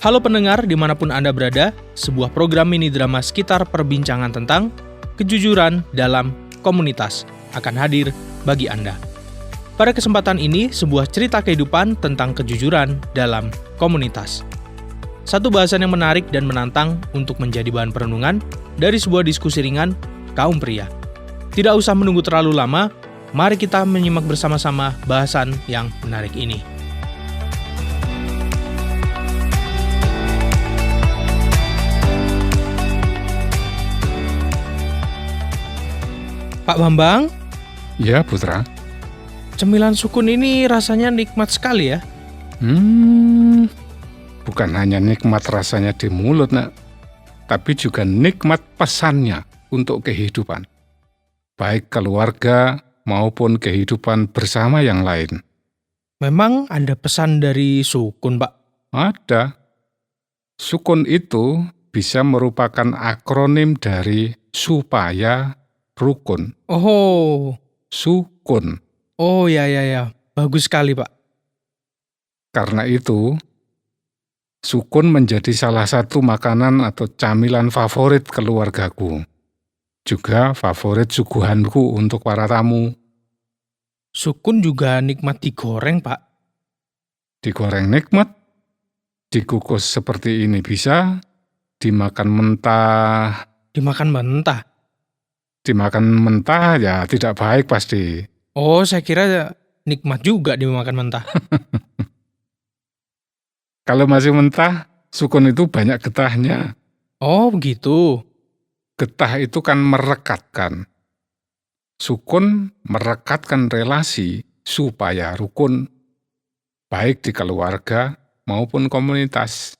Halo pendengar dimanapun Anda berada, sebuah program mini drama sekitar perbincangan tentang kejujuran dalam komunitas akan hadir bagi Anda. Pada kesempatan ini, sebuah cerita kehidupan tentang kejujuran dalam komunitas. Satu bahasan yang menarik dan menantang untuk menjadi bahan perenungan dari sebuah diskusi ringan kaum pria. Tidak usah menunggu terlalu lama, mari kita menyimak bersama-sama bahasan yang menarik ini. Pak Bambang, Ya, Putra. cemilan sukun ini rasanya nikmat sekali ya. Bukan hanya nikmat rasanya di mulut, Nak, tapi juga nikmat pesannya untuk kehidupan. Baik keluarga maupun kehidupan bersama yang lain. Memang ada pesan dari sukun, Pak. Ada. Sukun itu bisa merupakan akronim dari supaya rukun. Oh, Sukun. ya. Bagus sekali, Pak. Karena itu, sukun menjadi salah satu makanan atau camilan favorit keluargaku. Juga favorit suguhanku untuk para tamu. Sukun juga nikmat digoreng, Pak. Digoreng nikmat, dikukus seperti ini bisa, dimakan mentah. Dimakan mentah. Dimakan mentah ya tidak baik pasti. Oh, saya kira nikmat juga dimakan mentah. Kalau masih mentah, sukun itu banyak getahnya. Oh, begitu. Getah itu kan merekatkan. Sukun merekatkan relasi supaya rukun, baik di keluarga maupun komunitas.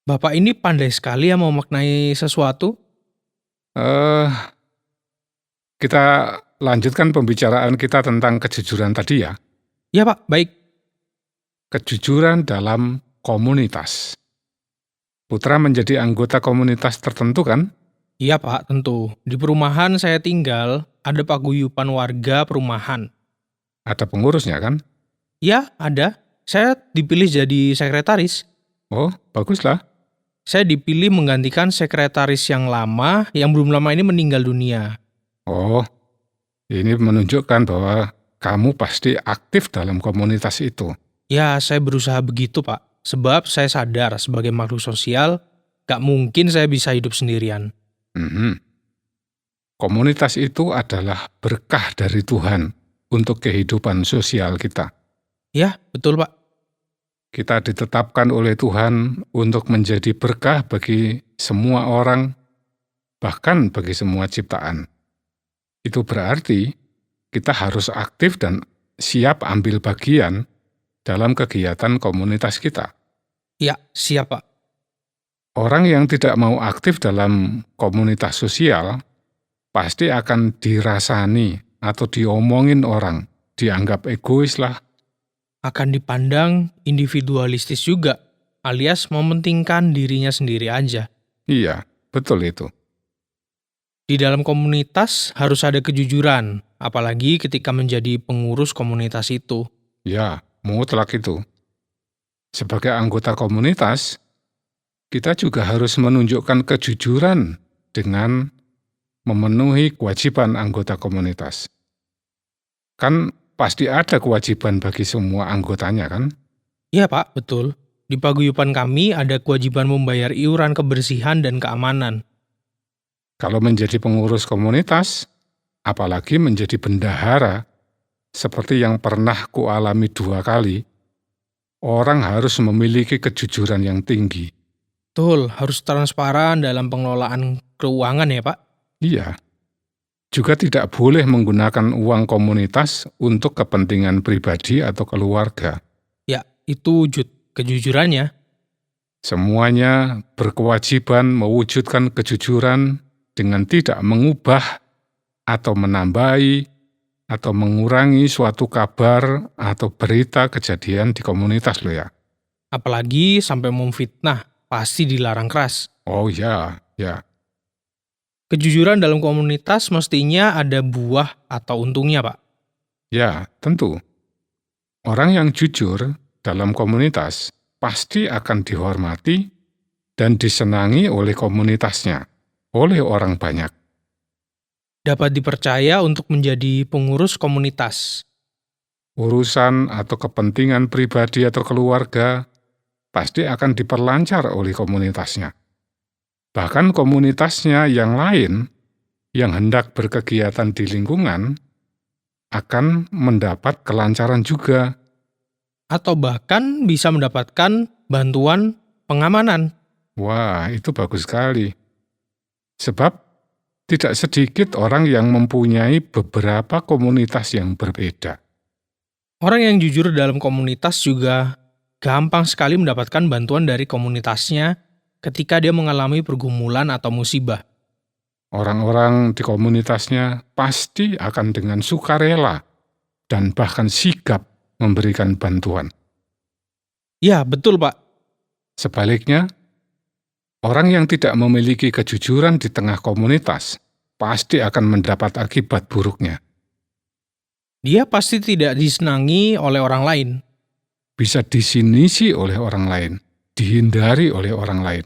Bapak ini pandai sekali ya memaknai sesuatu. Kita lanjutkan pembicaraan kita tentang kejujuran tadi ya. Ya, Pak, baik. Kejujuran dalam komunitas. Putra menjadi anggota komunitas tertentu kan? Iya, Pak, tentu. Di perumahan saya tinggal, ada paguyuban warga perumahan. Ada pengurusnya kan? Ya, ada. Saya dipilih jadi sekretaris. Oh, baguslah. Saya dipilih menggantikan sekretaris yang lama yang belum lama ini meninggal dunia. Oh, ini menunjukkan bahwa kamu pasti aktif dalam komunitas itu. Ya, saya berusaha begitu, Pak. Sebab saya sadar sebagai makhluk sosial, gak mungkin saya bisa hidup sendirian. Komunitas itu adalah berkah dari Tuhan untuk kehidupan sosial kita. Ya, betul, Pak. Kita ditetapkan oleh Tuhan untuk menjadi berkah bagi semua orang, bahkan bagi semua ciptaan. Itu berarti kita harus aktif dan siap ambil bagian dalam kegiatan komunitas kita. Ya, siap, Pak. Orang yang tidak mau aktif dalam komunitas sosial pasti akan dirasani atau diomongin orang, dianggap egois lah. Akan dipandang individualistis juga, alias mementingkan dirinya sendiri aja. Iya, betul itu. Di dalam komunitas harus ada kejujuran, apalagi ketika menjadi pengurus komunitas itu. Ya, mutlak itu. Sebagai anggota komunitas, kita juga harus menunjukkan kejujuran dengan memenuhi kewajiban anggota komunitas. Kan pasti ada kewajiban bagi semua anggotanya kan? Iya, Pak, betul. Di paguyuban kami ada kewajiban membayar iuran kebersihan dan keamanan. Kalau menjadi pengurus komunitas, apalagi menjadi bendahara, seperti yang pernah kualami 2 kali, orang harus memiliki kejujuran yang tinggi. Betul, harus transparan dalam pengelolaan keuangan ya, Pak. Iya. Juga tidak boleh menggunakan uang komunitas untuk kepentingan pribadi atau keluarga. Ya, itu wujud kejujurannya. Semuanya berkewajiban mewujudkan kejujuran dengan tidak mengubah atau menambahi atau mengurangi suatu kabar atau berita kejadian di komunitas lo ya. Apalagi sampai memfitnah, pasti dilarang keras. Oh ya. Kejujuran dalam komunitas mestinya ada buah atau untungnya, Pak. Ya, tentu. Orang yang jujur dalam komunitas pasti akan dihormati dan disenangi oleh komunitasnya, oleh orang banyak. Dapat dipercaya untuk menjadi pengurus komunitas. Urusan atau kepentingan pribadi atau keluarga pasti akan diperlancar oleh komunitasnya. Bahkan komunitasnya yang lain yang hendak berkegiatan di lingkungan akan mendapat kelancaran juga. Atau bahkan bisa mendapatkan bantuan pengamanan. Wah, itu bagus sekali. Sebab tidak sedikit orang yang mempunyai beberapa komunitas yang berbeda. Orang yang jujur dalam komunitas juga gampang sekali mendapatkan bantuan dari komunitasnya ketika dia mengalami pergumulan atau musibah. Orang-orang di komunitasnya pasti akan dengan sukarela dan bahkan sigap memberikan bantuan. Ya, betul Pak. Sebaliknya, orang yang tidak memiliki kejujuran di tengah komunitas pasti akan mendapat akibat buruknya. Dia pasti tidak disenangi oleh orang lain. Bisa disinisi oleh orang lain, dihindari oleh orang lain.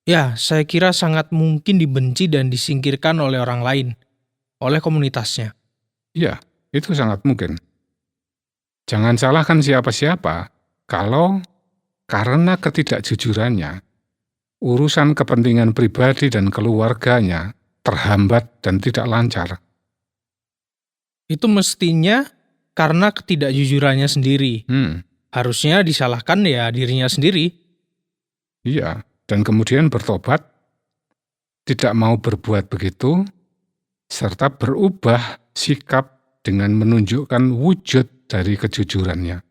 Ya, saya kira sangat mungkin dibenci dan disingkirkan oleh orang lain, oleh komunitasnya. Ya, itu sangat mungkin. Jangan salahkan siapa-siapa kalau karena ketidakjujurannya, urusan kepentingan pribadi dan keluarganya terhambat dan tidak lancar. Itu mestinya karena ketidakjujurannya sendiri. Harusnya disalahkan ya dirinya sendiri. Iya, dan kemudian bertobat, tidak mau berbuat begitu, serta berubah sikap dengan menunjukkan wujud dari kejujurannya.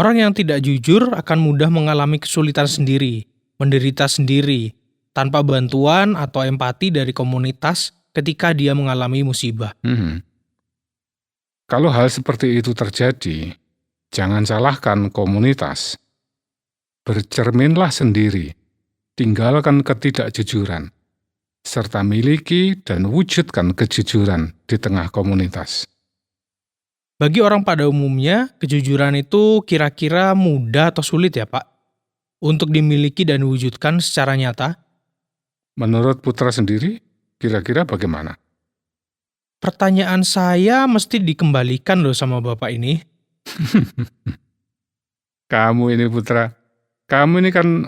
Orang yang tidak jujur akan mudah mengalami kesulitan sendiri, menderita sendiri, tanpa bantuan atau empati dari komunitas ketika dia mengalami musibah. Kalau hal seperti itu terjadi, jangan salahkan komunitas. Bercerminlah sendiri, tinggalkan ketidakjujuran, serta miliki dan wujudkan kejujuran di tengah komunitas. Bagi orang pada umumnya, kejujuran itu kira-kira mudah atau sulit ya Pak? Untuk dimiliki dan diwujudkan secara nyata? Menurut Putra sendiri, kira-kira bagaimana? Pertanyaan saya mesti dikembalikan loh sama Bapak ini. Kamu ini Putra, kamu ini kan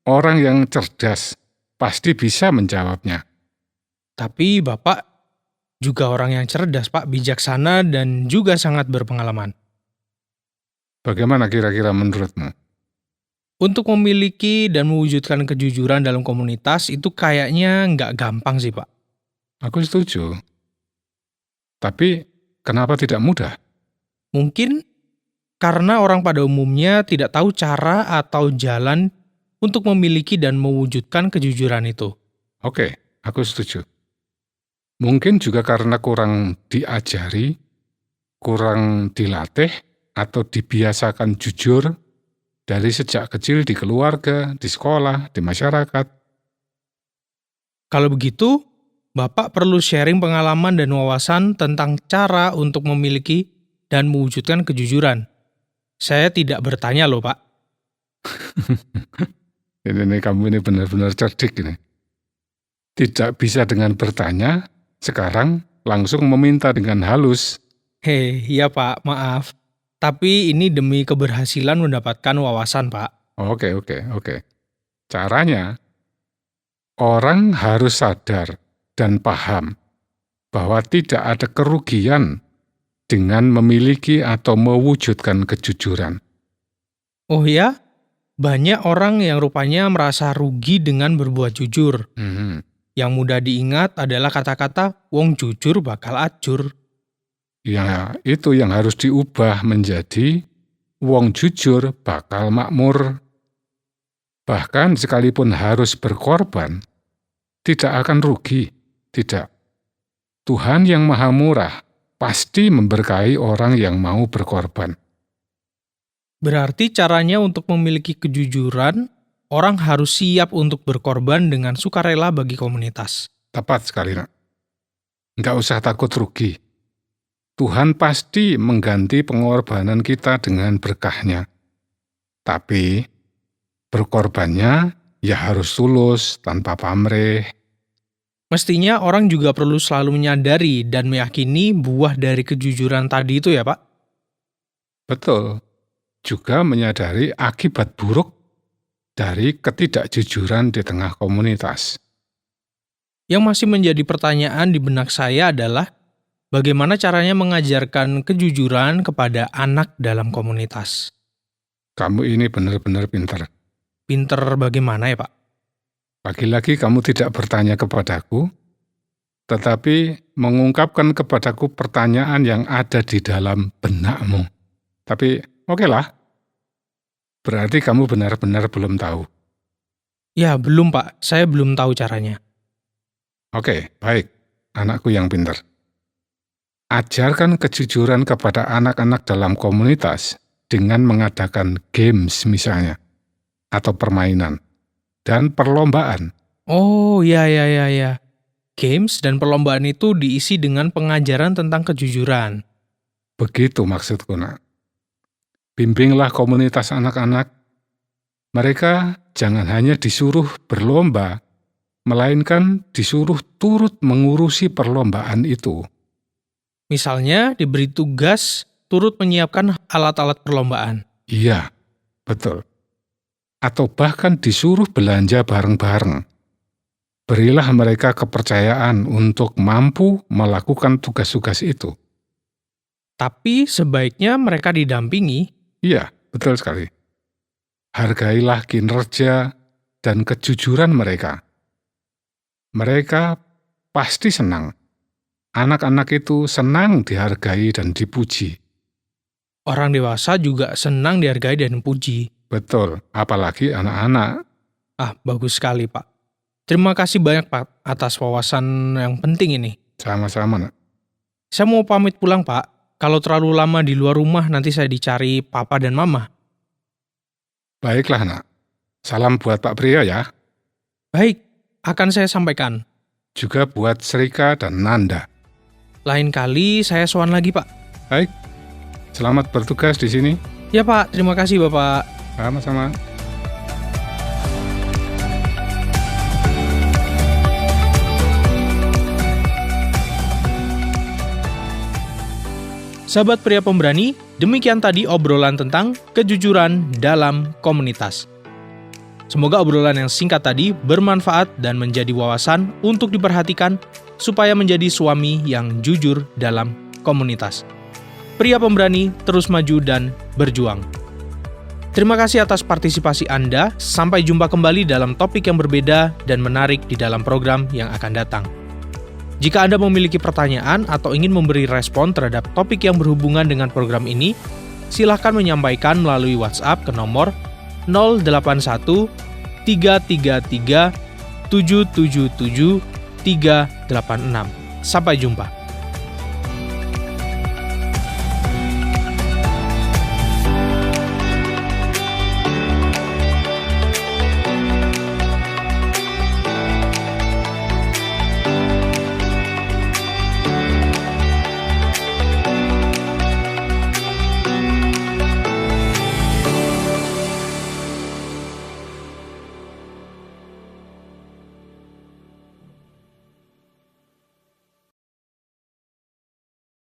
orang yang cerdas, pasti bisa menjawabnya. Tapi Bapak juga orang yang cerdas Pak, bijaksana dan juga sangat berpengalaman. Bagaimana kira-kira menurutmu? Untuk memiliki dan mewujudkan kejujuran dalam komunitas itu kayaknya nggak gampang sih Pak. Aku setuju. Tapi kenapa tidak mudah? Mungkin karena orang pada umumnya tidak tahu cara atau jalan untuk memiliki dan mewujudkan kejujuran itu. Oke, aku setuju. Mungkin juga karena kurang diajari, kurang dilatih, atau dibiasakan jujur dari sejak kecil di keluarga, di sekolah, di masyarakat. Kalau begitu, Bapak perlu sharing pengalaman dan wawasan tentang cara untuk memiliki dan mewujudkan kejujuran. Saya tidak bertanya loh Pak. Ini kamu ini benar-benar cerdik ini. Tidak bisa dengan bertanya, sekarang langsung meminta dengan halus. Iya Pak, maaf. Tapi ini demi keberhasilan mendapatkan wawasan Pak. Oke. Caranya, orang harus sadar dan paham bahwa tidak ada kerugian dengan memiliki atau mewujudkan kejujuran. Oh ya? Banyak orang yang rupanya merasa rugi dengan berbuat jujur. Yang mudah diingat adalah kata-kata wong jujur bakal ajur. Ya, itu yang harus diubah menjadi wong jujur bakal makmur. Bahkan sekalipun harus berkorban, tidak akan rugi. Tidak. Tuhan yang Maha Murah pasti memberkahi orang yang mau berkorban. Berarti caranya untuk memiliki kejujuran, orang harus siap untuk berkorban dengan sukarela bagi komunitas. Tepat sekali, Nak. Nggak usah takut rugi. Tuhan pasti mengganti pengorbanan kita dengan berkah-Nya. Tapi berkorbannya ya harus tulus, tanpa pamrih. Mestinya orang juga perlu selalu menyadari dan meyakini buah dari kejujuran tadi itu ya Pak? Betul. Juga menyadari akibat buruk dari ketidakjujuran di tengah komunitas. Yang masih menjadi pertanyaan di benak saya adalah bagaimana caranya mengajarkan kejujuran kepada anak dalam komunitas? Kamu ini benar-benar pintar. Pinter bagaimana ya Pak? Lagi-lagi kamu tidak bertanya kepadaku, tetapi mengungkapkan kepadaku pertanyaan yang ada di dalam benakmu. Tapi oke lah, berarti kamu benar-benar belum tahu. Ya belum Pak, saya belum tahu caranya. Oke, baik, anakku yang pintar. Ajarkan kejujuran kepada anak-anak dalam komunitas dengan mengadakan games misalnya, atau permainan, dan perlombaan. Oh ya. Games dan perlombaan itu diisi dengan pengajaran tentang kejujuran. Begitu maksudku, nak. Bimbinglah komunitas anak-anak. Mereka jangan hanya disuruh berlomba, melainkan disuruh turut mengurusi perlombaan itu. Misalnya diberi tugas turut menyiapkan alat-alat perlombaan. Iya, betul. Atau bahkan disuruh belanja bareng-bareng. Berilah mereka kepercayaan untuk mampu melakukan tugas-tugas itu. Tapi sebaiknya mereka didampingi. Iya, betul sekali. Hargailah kinerja dan kejujuran mereka. Mereka pasti senang. Anak-anak itu senang dihargai dan dipuji. Orang dewasa juga senang dihargai dan dipuji. Betul, apalagi anak-anak. Ah, bagus sekali Pak. Terima kasih banyak Pak atas wawasan yang penting ini. Sama-sama, nak. Saya mau pamit pulang Pak. Kalau terlalu lama di luar rumah nanti saya dicari papa dan mama. Baiklah, nak. Salam buat Pak Priyo ya. Baik, akan saya sampaikan. Juga buat Srika dan Nanda. Lain kali saya sowan lagi Pak. Baik, selamat bertugas di sini. Ya Pak, terima kasih Bapak. Sama-sama. Sahabat Pria Pemberani, demikian tadi obrolan tentang kejujuran dalam komunitas. Semoga obrolan yang singkat tadi bermanfaat dan menjadi wawasan untuk diperhatikan supaya menjadi suami yang jujur dalam komunitas. Pria Pemberani terus maju dan berjuang. Terima kasih atas partisipasi Anda. Sampai jumpa kembali dalam topik yang berbeda dan menarik di dalam program yang akan datang. Jika Anda memiliki pertanyaan atau ingin memberi respon terhadap topik yang berhubungan dengan program ini, silakan menyampaikan melalui WhatsApp ke nomor 081 333 777 386. Sampai jumpa.